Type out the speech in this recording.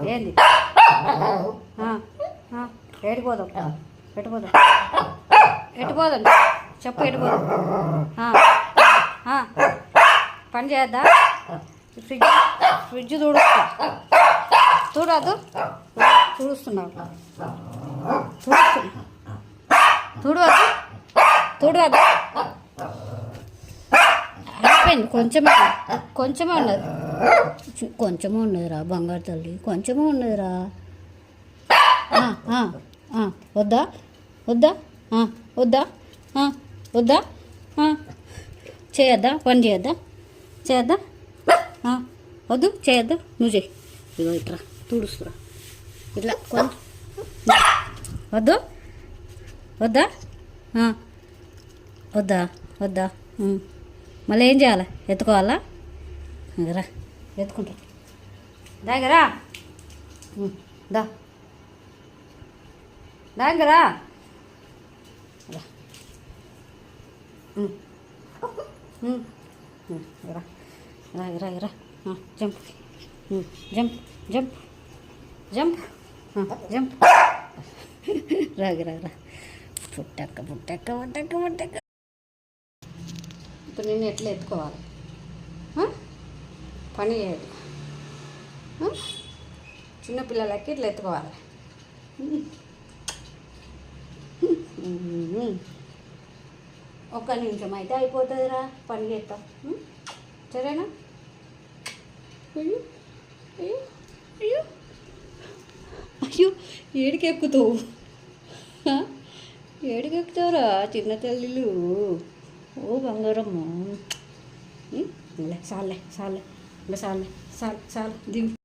ఏంది ఎడిపోదాం ఎటుపోదాం ఎటుపోదాం చెప్పు ఎటుపోదాం పని చేద్దా ఫ్రిడ్జ్ ఫ్రిడ్జ్ తుడుస్తా చూడదు తుడుస్తున్నావు తుడవద్దు తుడవద్దు అయిపోయింది కొంచెమే కొంచెమే ఉన్నది కొంచెమే ఉన్నదిరా బంగారు తల్లి కొంచెమే ఉన్నదిరా వద్దా వద్దా వద్దా వద్దా చేయొద్దా పని చేయొద్దా చేయొద్దా వద్దు చేయొద్దా నువ్వు చేయి ఇగో ఇట్లా తుడుస్తురా ఇట్లా కొంచెం వద్దు వద్దా వద్దా వద్దా మళ్ళీ ఏం చేయాలి ఎత్తుకోవాలా రా ఎత్తుకుంటా దగ్గరా దా దగ్గరా రా రా రా jump jump jump jump jump రాగి రా పుట్టక్క పుట్టక్క పుట్టక్క పుట్టక్క ఇప్పుడు నేను ఎట్లా ఎత్తుకోవాలి పని చేయాలి చిన్నపిల్లలకి ఇట్లా ఎత్తుకోవాలి ఒక్క నిమిషం అయితే అయిపోతుందిరా పని చేస్తాం సరేనా అయ్యో అయ్యో అయ్యో అయ్యో ఏడికెక్కుతావు ఏడికెక్కుతావురా చిన్న తల్లిలు ఓ బంగారమ్మ చాలే చాలే చాలే చాలు చాలు దిగు